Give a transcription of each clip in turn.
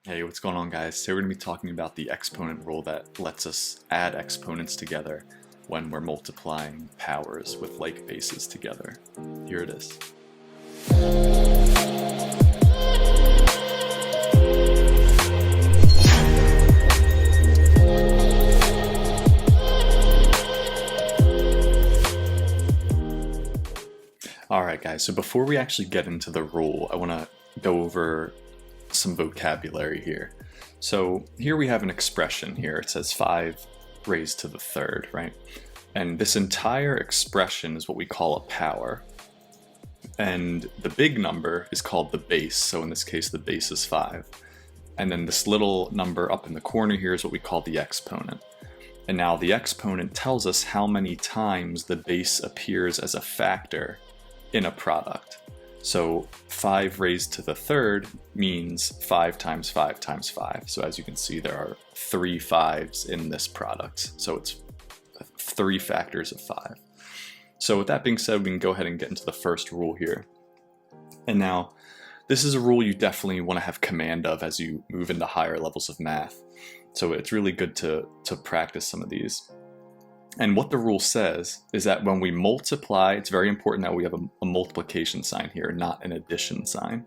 Hey, what's going on, guys? Today we're going to be talking about the exponent rule that lets us add exponents together when we're multiplying powers with like bases together. Here it is. Alright guys, so before we actually get into the rule, I want to go over some vocabulary here. So here we have an expression here. It says 5 raised to the third, right? And this entire expression is what we call a power. And the big number is called the base. So in this case, the base is 5. And then this little number up in the corner here is what we call the exponent. And now the exponent tells us how many times the base appears as a factor in a product. So 5 raised to the third means 5 times 5 times 5. So as you can see, there are 3 5s in this product. So it's 3 factors of 5. So with that being said, we can go ahead and get into the first rule here. And now, this is a rule you definitely want to have command of as you move into higher levels of math. So it's really good to practice some of these. And what the rule says is that when we multiply, it's very important that we have a multiplication sign here, not an addition sign.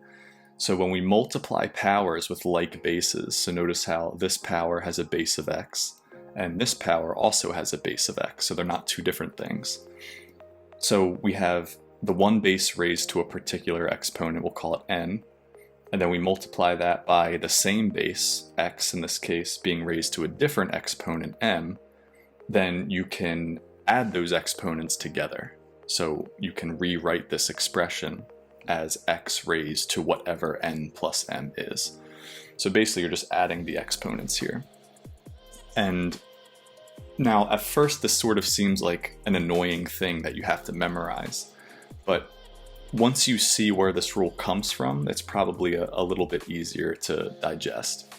So when we multiply powers with like bases, so notice how this power has a base of x, and this power also has a base of x, so they're not two different things. So we have the one base raised to a particular exponent, we'll call it n, and then we multiply that by the same base, x in this case, being raised to a different exponent, m, then you can add those exponents together. So you can rewrite this expression as x raised to whatever n plus m is. So basically you're just adding the exponents here. And now at first this sort of seems like an annoying thing that you have to memorize, but once you see where this rule comes from, it's probably a little bit easier to digest.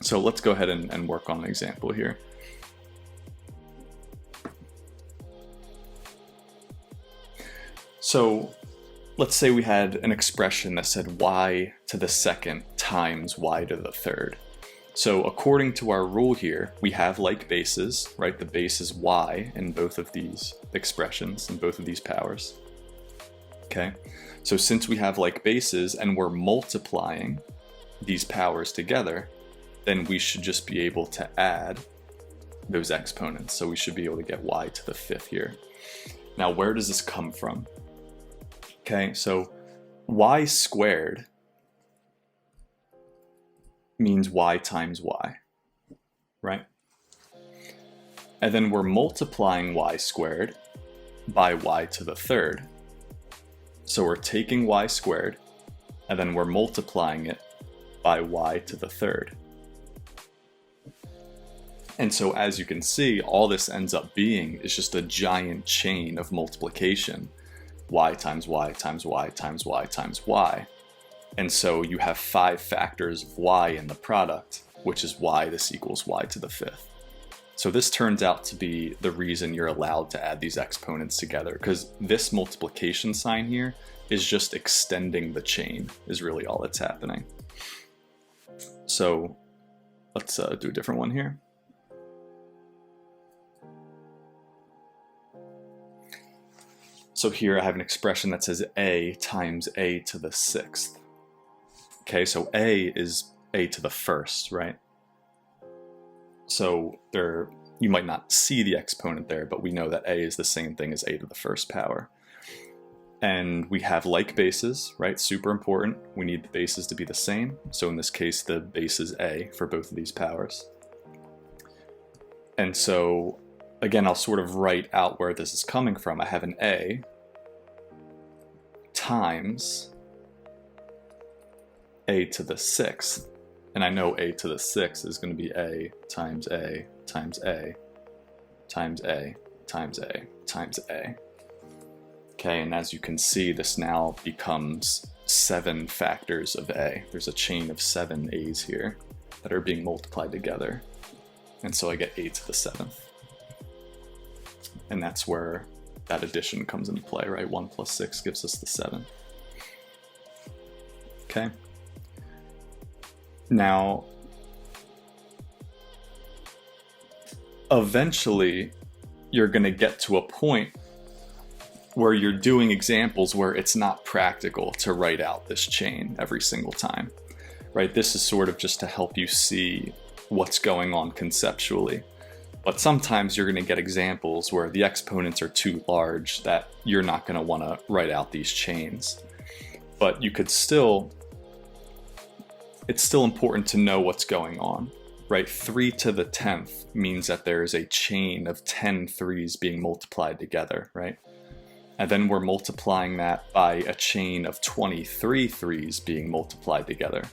So let's go ahead and work on an example here. So let's say we had an expression that said y to the second times y to the third. So according to our rule here, we have like bases, right? The base is y in both of these expressions, in both of these powers. Okay, so since we have like bases and we're multiplying these powers together, then we should just be able to add those exponents. So we should be able to get y to the fifth here. Now, where does this come from? Okay, so y squared means y times y, right? And then we're multiplying y squared by y to the third. So we're taking y squared, and then we're multiplying it by y to the third. And so as you can see, all this ends up being is just a giant chain of multiplication. Y times y times y times y times y. And so you have 5 factors of y in the product, which is why this equals y to the fifth. So this turns out to be the reason you're allowed to add these exponents together, because this multiplication sign here is just extending the chain, is really all that's happening. So let's do a different one here. So here I have an expression that says a times a to the sixth. Okay, so a is a to the first, right? So there, you might not see the exponent there, but we know that a is the same thing as a to the first power. And we have like bases, right? Super important. We need the bases to be the same. So in this case, the base is a for both of these powers. And so again, I'll sort of write out where this is coming from. I have an a times a to the sixth. And I know a to the sixth is going to be a times a times a times a times a times a. Okay, and as you can see, this now becomes 7 factors of a. There's a chain of 7 a's here that are being multiplied together. And so I get a to the 7th. And that's where that addition comes into play, right? 1 plus 6 gives us the 7. Okay. Now, eventually, you're going to get to a point where you're doing examples where it's not practical to write out this chain every single time, right? This is sort of just to help you see what's going on conceptually. But sometimes you're going to get examples where the exponents are too large that you're not going to want to write out these chains. But you could still, it's still important to know what's going on, right? 3 to the 10th means that there is a chain of 10 threes being multiplied together, right? And then we're multiplying that by a chain of 23 threes being multiplied together.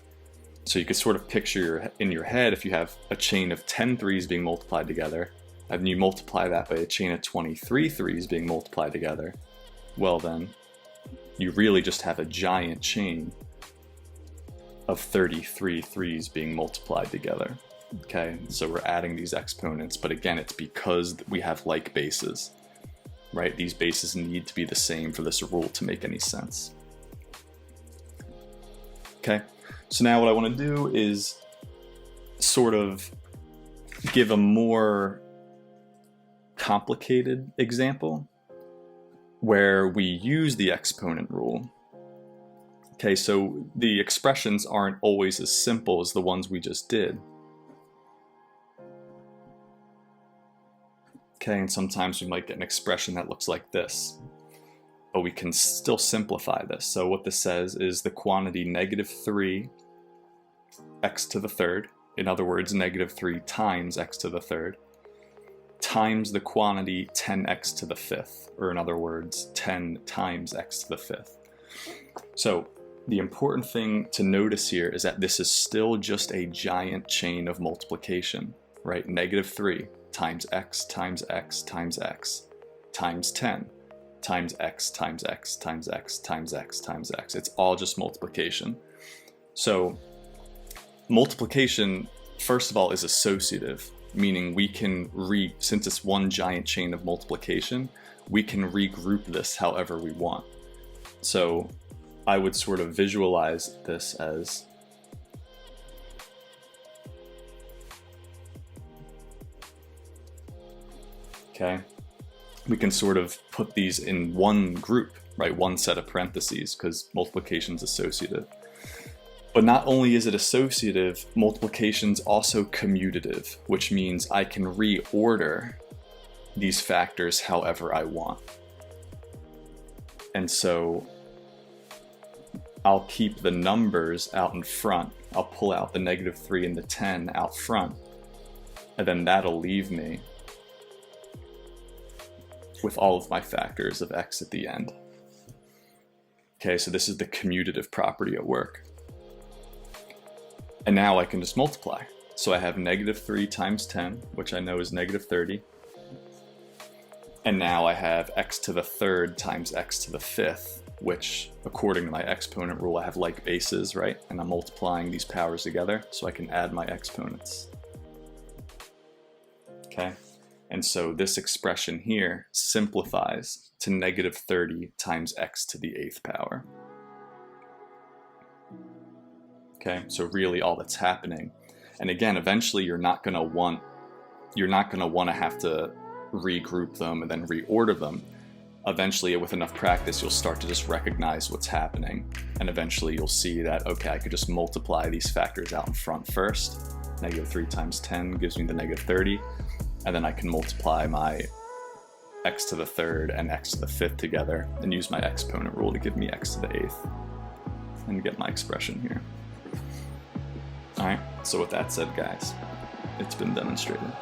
So you could sort of picture in your head, if you have a chain of 10 threes being multiplied together, and you multiply that by a chain of 23 threes being multiplied together, well then, you really just have a giant chain of 33 threes being multiplied together. Okay, so we're adding these exponents, but again, it's because we have like bases, right? These bases need to be the same for this rule to make any sense. Okay. So now what I want to do is sort of give a more complicated example where we use the exponent rule. Okay, so the expressions aren't always as simple as the ones we just did. Okay, and sometimes we might get an expression that looks like this, but we can still simplify this. So what this says is the quantity -3 x to the third, in other words, -3 times x to the third, times the quantity 10x to the fifth, or in other words, 10 times x to the fifth. So the important thing to notice here is that this is still just a giant chain of multiplication, right? -3 times x times x times x times 10 times x times x times x times x times x. It's all just multiplication. So multiplication, first of all, is associative, meaning we can since it's one giant chain of multiplication, we can regroup this however we want. So I would sort of visualize this as okay. We can sort of put these in one group, right? One set of parentheses, because multiplication is associative. But not only is it associative, multiplication's also commutative, which means I can reorder these factors however I want. And so I'll keep the numbers out in front. I'll pull out the -3 and the 10 out front, and then that'll leave me with all of my factors of x at the end. Okay, so this is the commutative property at work. And now I can just multiply. So I have -3 times 10, which I know is -30. And now I have x to the third times x to the fifth, which according to my exponent rule, I have like bases, right? And I'm multiplying these powers together so I can add my exponents. Okay, and so this expression here simplifies to -30 times x to the 8th power. Okay, so really all that's happening, and again, eventually you're not going to want to have to regroup them and then reorder them. Eventually, with enough practice, you'll start to just recognize what's happening, and eventually you'll see that, okay, I could just multiply these factors out in front first. -3 times 10 gives me the -30, and then I can multiply my x to the third and x to the fifth together and use my exponent rule to give me x to the 8th and get my expression here. Alright, so with that said, guys, it's been demonstrated.